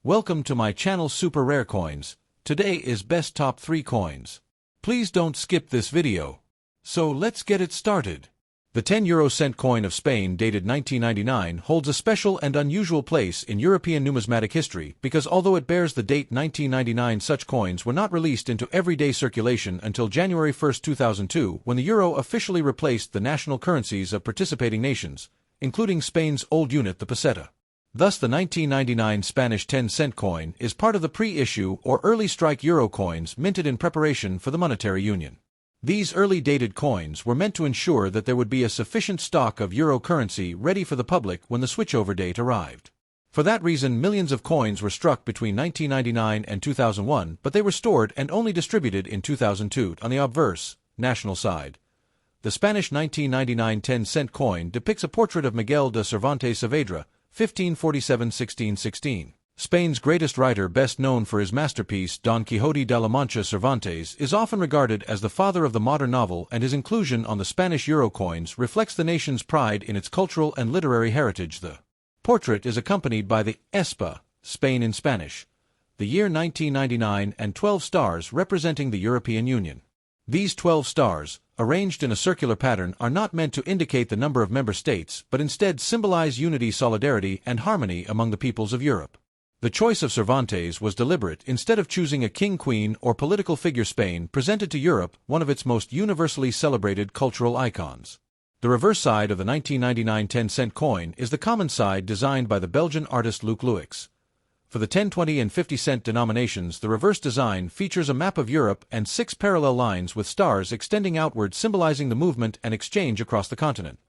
Welcome to my channel Super Rare Coins. Today is best top 3 coins. Please don't skip this video. So let's get it started. The 10 euro cent coin of Spain dated 1999 holds a special and unusual place in European numismatic history because although it bears the date 1999, such coins were not released into everyday circulation until January 1, 2002, when the euro officially replaced the national currencies of participating nations, including Spain's old unit, the peseta. Thus, the 1999 Spanish 10-cent coin is part of the pre-issue or early strike euro coins minted in preparation for the monetary union. These early dated coins were meant to ensure that there would be a sufficient stock of euro currency ready for the public when the switchover date arrived. For that reason, millions of coins were struck between 1999 and 2001, but they were stored and only distributed in 2002. On the obverse, national side, the Spanish 1999 10-cent coin depicts a portrait of Miguel de Cervantes Saavedra, 1547–1616. Spain's greatest writer, best known for his masterpiece Don Quixote de la Mancha. Cervantes is often regarded as the father of the modern novel, and his inclusion on the Spanish euro coins reflects the nation's pride in its cultural and literary heritage. The portrait is accompanied by the ESPA, Spain in Spanish, the year 1999, and 12 stars representing the European Union. These 12 stars, arranged in a circular pattern, are not meant to indicate the number of member states, but instead symbolize unity, solidarity, and harmony among the peoples of Europe. The choice of Cervantes was deliberate. Instead of choosing a king, queen, or political figure, Spain presented to Europe one of its most universally celebrated cultural icons. The reverse side of the 1999 10-cent coin is the common side, designed by the Belgian artist Luc Louix. For the 10, 20, and 50-cent denominations, the reverse design features a map of Europe and 6 parallel lines with stars extending outward, symbolizing the movement and exchange across the continent.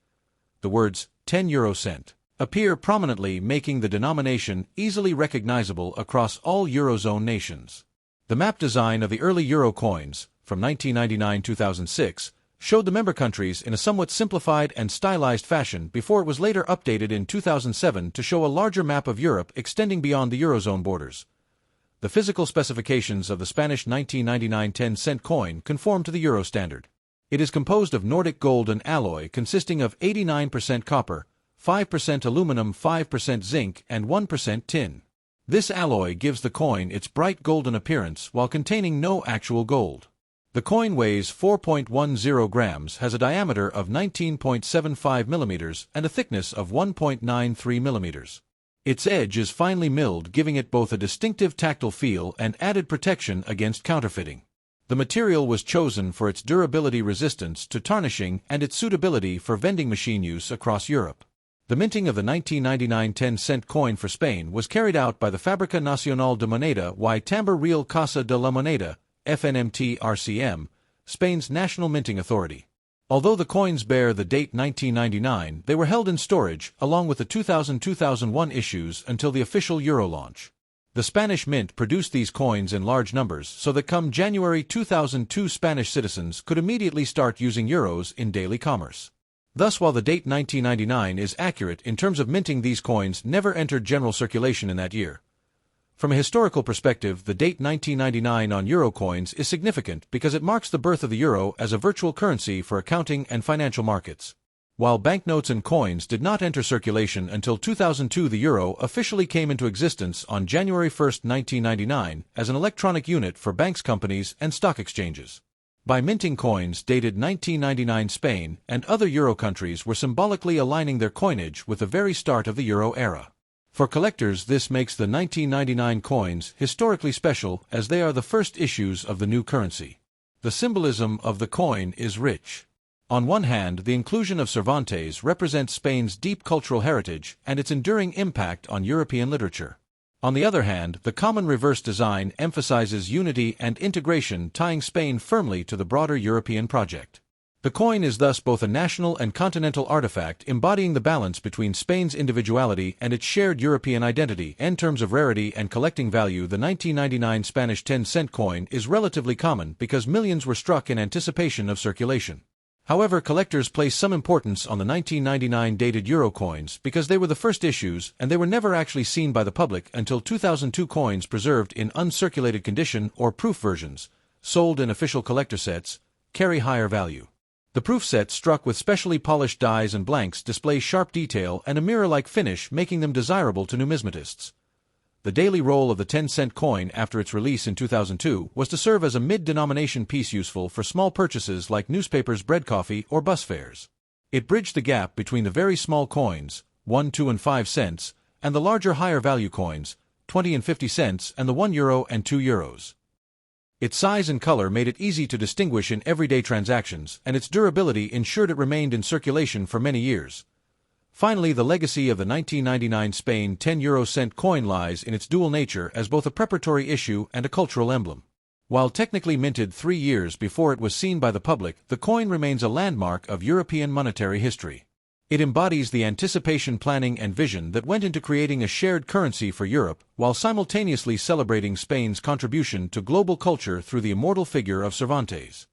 The words 10 euro cent appear prominently, making the denomination easily recognizable across all Eurozone nations. The map design of the early euro coins, from 1999–2006, showed the member countries in a somewhat simplified and stylized fashion before it was later updated in 2007 to show a larger map of Europe extending beyond the Eurozone borders. The physical specifications of the Spanish 1999 10-cent coin conform to the euro standard. It is composed of Nordic gold and alloy consisting of 89% copper, 5% aluminum, 5% zinc, and 1% tin. This alloy gives the coin its bright golden appearance while containing no actual gold. The coin weighs 4.10 grams, has a diameter of 19.75 millimeters, and a thickness of 1.93 millimeters. Its edge is finely milled, giving it both a distinctive tactile feel and added protection against counterfeiting. The material was chosen for its durability, resistance to tarnishing, and its suitability for vending machine use across Europe. The minting of the 1999 10-cent coin for Spain was carried out by the Fábrica Nacional de Moneda y Tambor Real Casa de la Moneda, FNMT-RCM, Spain's national minting authority. Although the coins bear the date 1999, they were held in storage, along with the 2000–2001 issues, until the official euro launch. The Spanish mint produced these coins in large numbers so that come January 2002, Spanish citizens could immediately start using euros in daily commerce. Thus, while the date 1999 is accurate in terms of minting, these coins never entered general circulation in that year. From a historical perspective, the date 1999 on euro coins is significant because it marks the birth of the euro as a virtual currency for accounting and financial markets. While banknotes and coins did not enter circulation until 2002, the euro officially came into existence on January 1, 1999, as an electronic unit for banks, companies, and stock exchanges. By minting coins dated 1999, Spain and other euro countries were symbolically aligning their coinage with the very start of the euro era. For collectors, this makes the 1999 coins historically special, as they are the first issues of the new currency. The symbolism of the coin is rich. On one hand, the inclusion of Cervantes represents Spain's deep cultural heritage and its enduring impact on European literature. On the other hand, the common reverse design emphasizes unity and integration, tying Spain firmly to the broader European project. The coin is thus both a national and continental artifact, embodying the balance between Spain's individuality and its shared European identity. In terms of rarity and collecting value, the 1999 Spanish 10-cent coin is relatively common because millions were struck in anticipation of circulation. However, collectors place some importance on the 1999 dated euro coins because they were the first issues and they were never actually seen by the public until 2002. Coins preserved in uncirculated condition or proof versions, sold in official collector sets, carry higher value. The proof sets, struck with specially polished dies and blanks, display sharp detail and a mirror-like finish, making them desirable to numismatists. the daily role of the 10-cent coin after its release in 2002 was to serve as a mid-denomination piece useful for small purchases like newspapers, bread, coffee, or bus fares. It bridged the gap between the very small coins, 1, 2, and 5 cents, and the larger higher value coins, 20 and 50 cents, and the €1 and €2. Its size and color made it easy to distinguish in everyday transactions, and its durability ensured it remained in circulation for many years. Finally, the legacy of the 1999 Spain 10-cent coin lies in its dual nature as both a preparatory issue and a cultural emblem. While technically minted 3 years before it was seen by the public, the coin remains a landmark of European monetary history. It embodies the anticipation, planning, and vision that went into creating a shared currency for Europe, while simultaneously celebrating Spain's contribution to global culture through the immortal figure of Cervantes.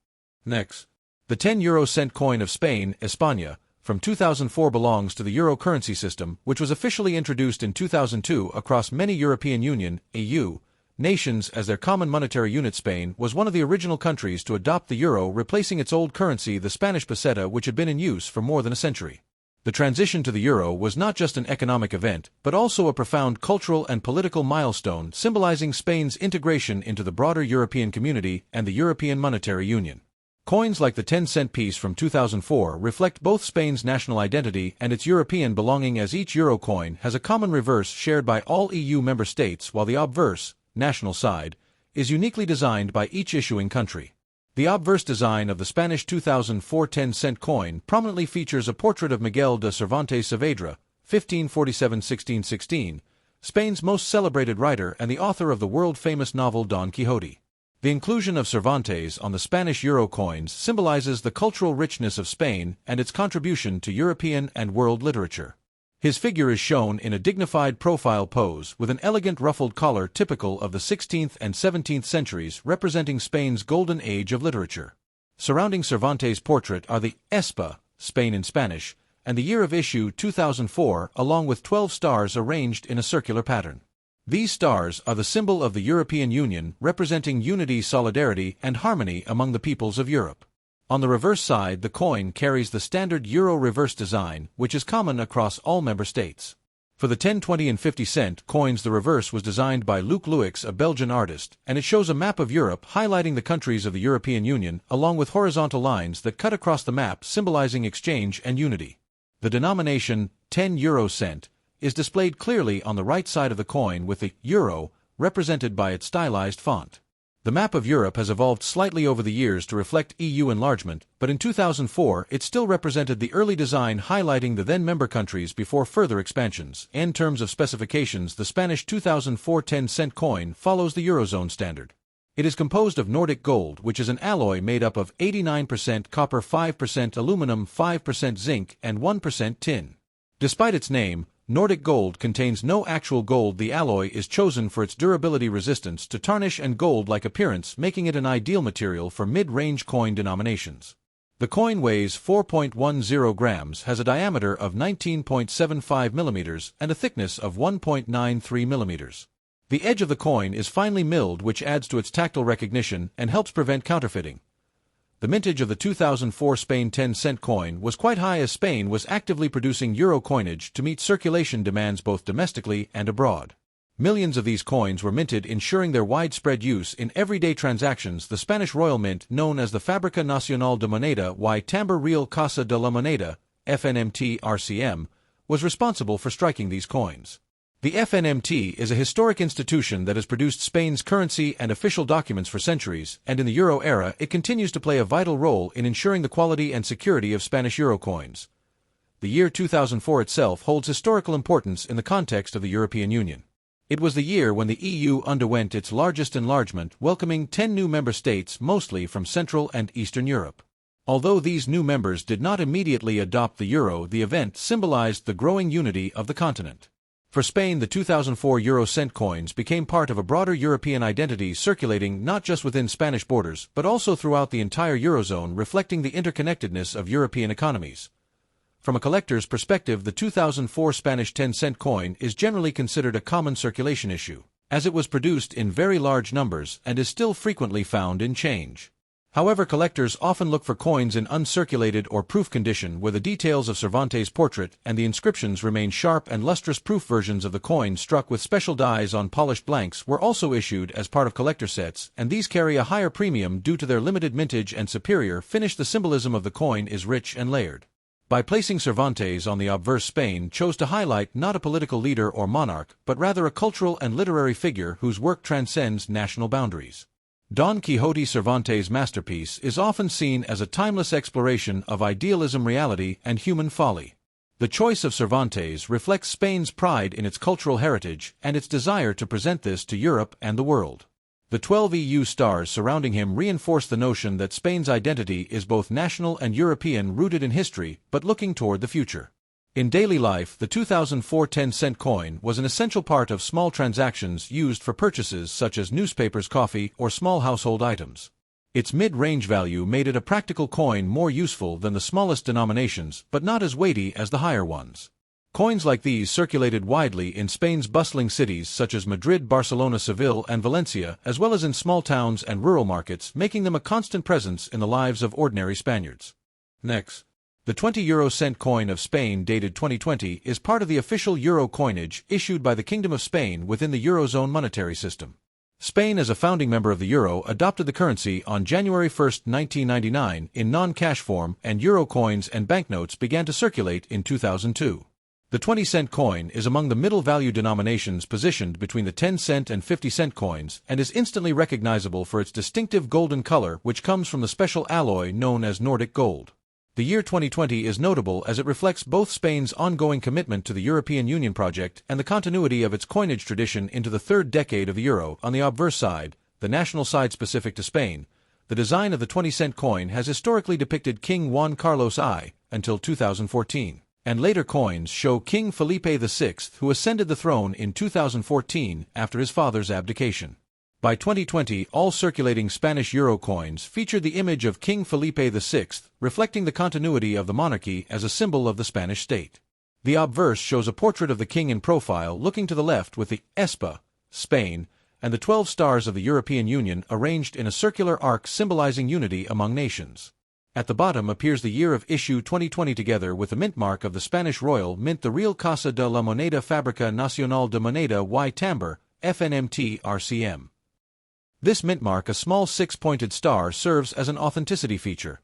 Next, the 10-cent coin of Spain, España, from 2004 belongs to the euro currency system, which was officially introduced in 2002 across many European Union (EU) nations as their common monetary unit. Spain was one of the original countries to adopt the euro, replacing its old currency, the Spanish peseta, which had been in use for more than a century. The transition to the euro was not just an economic event, but also a profound cultural and political milestone symbolizing Spain's integration into the broader European community and the European Monetary Union. Coins like the 10-cent piece from 2004 reflect both Spain's national identity and its European belonging, as each euro coin has a common reverse shared by all EU member states, while the obverse, national side, is uniquely designed by each issuing country. The obverse design of the Spanish 2004 10-cent coin prominently features a portrait of Miguel de Cervantes Saavedra, 1547–1616, Spain's most celebrated writer and the author of the world-famous novel Don Quixote. The inclusion of Cervantes on the Spanish euro coins symbolizes the cultural richness of Spain and its contribution to European and world literature. His figure is shown in a dignified profile pose with an elegant ruffled collar typical of the 16th and 17th centuries, representing Spain's golden age of literature. Surrounding Cervantes' portrait are the Espa, Spain in Spanish, and the year of issue 2004, along with 12 stars arranged in a circular pattern. These stars are the symbol of the European Union, representing unity, solidarity, and harmony among the peoples of Europe. On the reverse side, the coin carries the standard euro reverse design, which is common across all member states. For the 10, 20, and 50 cent coins, the reverse was designed by Luc Louix, a Belgian artist, and it shows a map of Europe highlighting the countries of the European Union, along with horizontal lines that cut across the map, symbolizing exchange and unity. The denomination 10 cent is displayed clearly on the right side of the coin, with the euro represented by its stylized font. The map of Europe has evolved slightly over the years to reflect EU enlargement, but in 2004 it still represented the early design, highlighting the then member countries before further expansions. In terms of specifications, the Spanish 2004 10-cent coin follows the Eurozone standard. It is composed of Nordic gold, which is an alloy made up of 89% copper, 5% aluminum, 5% zinc, and 1% tin. Despite its name, Nordic gold contains no actual gold. The alloy is chosen for its durability, resistance to tarnish, and gold-like appearance, making it an ideal material for mid-range coin denominations. The coin weighs 4.10 grams, has a diameter of 19.75 millimeters, and a thickness of 1.93 millimeters. The edge of the coin is finely milled, which adds to its tactile recognition and helps prevent counterfeiting. The mintage of the 2004 Spain 10-cent coin was quite high, as Spain was actively producing euro coinage to meet circulation demands both domestically and abroad. Millions of these coins were minted, ensuring their widespread use in everyday transactions. The Spanish Royal Mint, known as the Fábrica Nacional de Moneda y Timbre Real Casa de la Moneda, FNMT-RCM, was responsible for striking these coins. The FNMT is a historic institution that has produced Spain's currency and official documents for centuries, and in the euro era it continues to play a vital role in ensuring the quality and security of Spanish euro coins. The year 2004 itself holds historical importance in the context of the European Union. It was the year when the EU underwent its largest enlargement, welcoming 10 new member states, mostly from Central and Eastern Europe. Although these new members did not immediately adopt the euro, the event symbolized the growing unity of the continent. For Spain, the 2004 euro cent coins became part of a broader European identity, circulating not just within Spanish borders, but also throughout the entire Eurozone, reflecting the interconnectedness of European economies. From a collector's perspective, the 2004 Spanish 10-cent coin is generally considered a common circulation issue, as it was produced in very large numbers and is still frequently found in change. However, collectors often look for coins in uncirculated or proof condition where the details of Cervantes' portrait and the inscriptions remain sharp and lustrous. Proof versions of the coin struck with special dies on polished blanks were also issued as part of collector sets, and these carry a higher premium due to their limited mintage and superior finish. The symbolism of the coin is rich and layered. By placing Cervantes on the obverse, Spain chose to highlight not a political leader or monarch, but rather a cultural and literary figure whose work transcends national boundaries. Don Quixote, Cervantes' masterpiece, is often seen as a timeless exploration of idealism, reality, and human folly. The choice of Cervantes reflects Spain's pride in its cultural heritage and its desire to present this to Europe and the world. The 12 EU stars surrounding him reinforce the notion that Spain's identity is both national and European, rooted in history but looking toward the future. In daily life, the 2004 10-cent coin was an essential part of small transactions used for purchases such as newspapers, coffee, or small household items. Its mid-range value made it a practical coin, more useful than the smallest denominations, but not as weighty as the higher ones. Coins like these circulated widely in Spain's bustling cities such as Madrid, Barcelona, Seville, and Valencia, as well as in small towns and rural markets, making them a constant presence in the lives of ordinary Spaniards. Next, the 20-euro-cent coin of Spain, dated 2020, is part of the official euro coinage issued by the Kingdom of Spain within the Eurozone monetary system. Spain, as a founding member of the euro, adopted the currency on January 1, 1999, in non-cash form, and euro coins and banknotes began to circulate in 2002. The 20-cent coin is among the middle-value denominations, positioned between the 10-cent and 50-cent coins, and is instantly recognizable for its distinctive golden color, which comes from the special alloy known as Nordic gold. The year 2020 is notable as it reflects both Spain's ongoing commitment to the European Union project and the continuity of its coinage tradition into the third decade of the euro. On the obverse side, the national side specific to Spain, the design of the 20-cent coin has historically depicted King Juan Carlos I until 2014, and later coins show King Felipe VI, who ascended the throne in 2014 after his father's abdication. By 2020, all circulating Spanish euro coins featured the image of King Felipe VI, reflecting the continuity of the monarchy as a symbol of the Spanish state. The obverse shows a portrait of the king in profile looking to the left with the Espa, Spain, and the 12 stars of the European Union arranged in a circular arc symbolizing unity among nations. At the bottom appears the year of issue 2020 together with the mint mark of the Spanish Royal Mint, the Real Casa de la Moneda Fábrica Nacional de Moneda y Timbre, FNMT RCM. This mint mark, a small 6-pointed star, serves as an authenticity feature.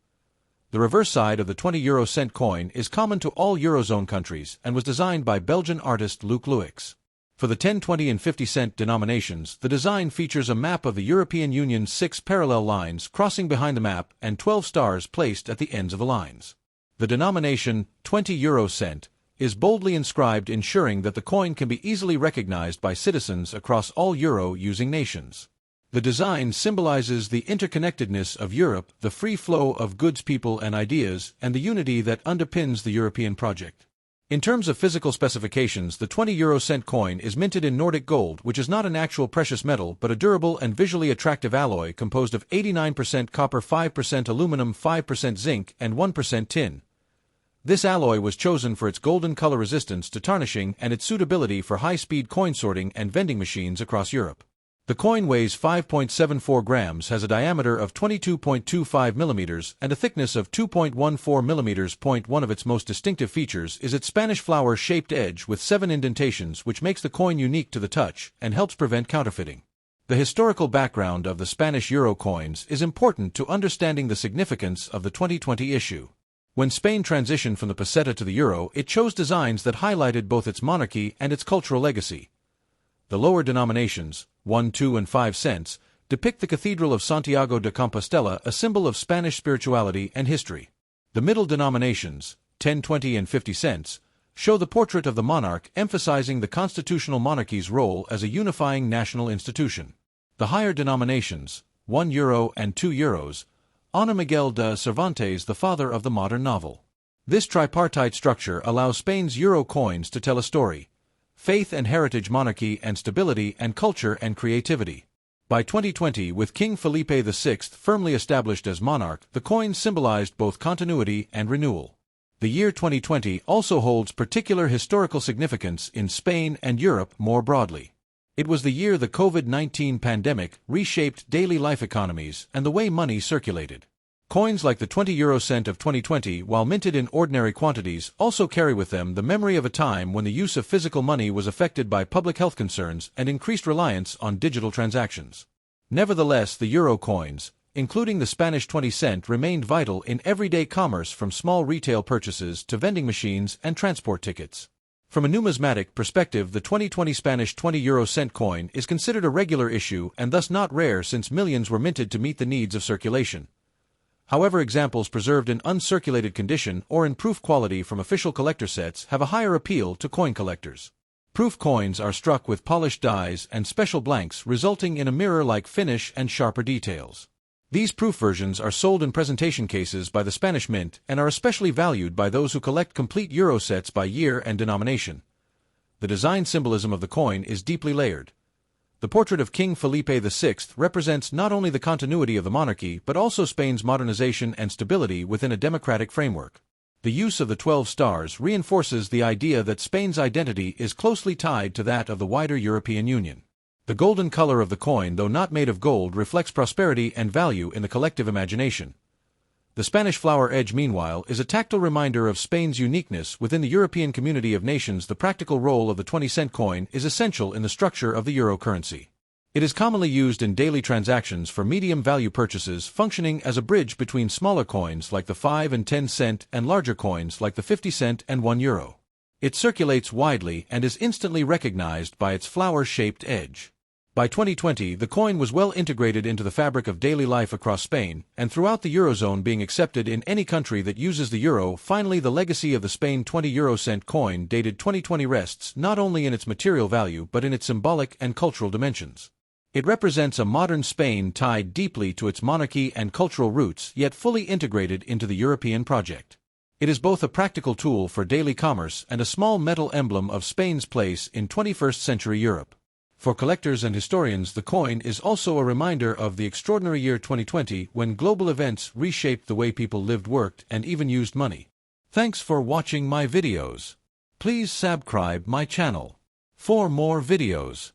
The reverse side of the 20-euro-cent coin is common to all Eurozone countries and was designed by Belgian artist Luc Luix. For the 10, 20, and 50-cent denominations, the design features a map of the European Union's 6 parallel lines crossing behind the map and 12 stars placed at the ends of the lines. The denomination 20 euro cent is boldly inscribed, ensuring that the coin can be easily recognized by citizens across all euro-using nations. The design symbolizes the interconnectedness of Europe, the free flow of goods, people, and ideas, and the unity that underpins the European project. In terms of physical specifications, the 20-euro-cent coin is minted in Nordic gold, which is not an actual precious metal but a durable and visually attractive alloy composed of 89% copper, 5% aluminum, 5% zinc, and 1% tin. This alloy was chosen for its golden color resistance to tarnishing and its suitability for high-speed coin sorting and vending machines across Europe. The coin weighs 5.74 grams, has a diameter of 22.25 millimeters, and a thickness of 2.14 millimeters. One of its most distinctive features is its Spanish flower-shaped edge with 7 indentations, which makes the coin unique to the touch and helps prevent counterfeiting. The historical background of the Spanish euro coins is important to understanding the significance of the 2020 issue. When Spain transitioned from the peseta to the euro, it chose designs that highlighted both its monarchy and its cultural legacy. The lower denominations, 1, 2, and 5 cents, depict the Cathedral of Santiago de Compostela, a symbol of Spanish spirituality and history. The middle denominations, 10, 20, and 50 cents, show the portrait of the monarch, emphasizing the constitutional monarchy's role as a unifying national institution. The higher denominations, 1 euro and 2 euros, honor Miguel de Cervantes, the father of the modern novel. This tripartite structure allows Spain's euro coins to tell a story: faith and heritage, monarchy and stability, and culture and creativity. By 2020, with King Felipe VI firmly established as monarch, the coins symbolized both continuity and renewal. The year 2020 also holds particular historical significance in Spain and Europe more broadly. It was the year the COVID-19 pandemic reshaped daily life economies and the way money circulated. Coins like the 20 euro cent of 2020, while minted in ordinary quantities, also carry with them the memory of a time when the use of physical money was affected by public health concerns and increased reliance on digital transactions. Nevertheless, the euro coins, including the Spanish 20 cent, remained vital in everyday commerce, from small retail purchases to vending machines and transport tickets. From a numismatic perspective, the 2020 Spanish 20 euro cent coin is considered a regular issue and thus not rare, since millions were minted to meet the needs of circulation. However, examples preserved in uncirculated condition or in proof quality from official collector sets have a higher appeal to coin collectors. Proof coins are struck with polished dies and special blanks, resulting in a mirror-like finish and sharper details. These proof versions are sold in presentation cases by the Spanish Mint and are especially valued by those who collect complete euro sets by year and denomination. The design symbolism of the coin is deeply layered. The portrait of King Felipe VI represents not only the continuity of the monarchy but also Spain's modernization and stability within a democratic framework. The use of the 12 stars reinforces the idea that Spain's identity is closely tied to that of the wider European Union. The golden color of the coin, though not made of gold, reflects prosperity and value in the collective imagination. The Spanish flower edge, meanwhile, is a tactile reminder of Spain's uniqueness within the European community of nations. The practical role of the 20-cent coin is essential in the structure of the euro currency. It is commonly used in daily transactions for medium-value purchases, functioning as a bridge between smaller coins like the 5 and 10 cent and larger coins like the 50 cent and 1 euro. It circulates widely and is instantly recognized by its flower-shaped edge. By 2020, the coin was well integrated into the fabric of daily life across Spain, and throughout the Eurozone, being accepted in any country that uses the euro. Finally, the legacy of the Spain 20 euro cent coin dated 2020 rests not only in its material value but in its symbolic and cultural dimensions. It represents a modern Spain tied deeply to its monarchy and cultural roots, yet fully integrated into the European project. It is both a practical tool for daily commerce and a small metal emblem of Spain's place in 21st century Europe. For collectors and historians, the coin is also a reminder of the extraordinary year 2020, when global events reshaped the way people lived, worked, and even used money. Thanks for watching my videos. Please subscribe my channel for more videos.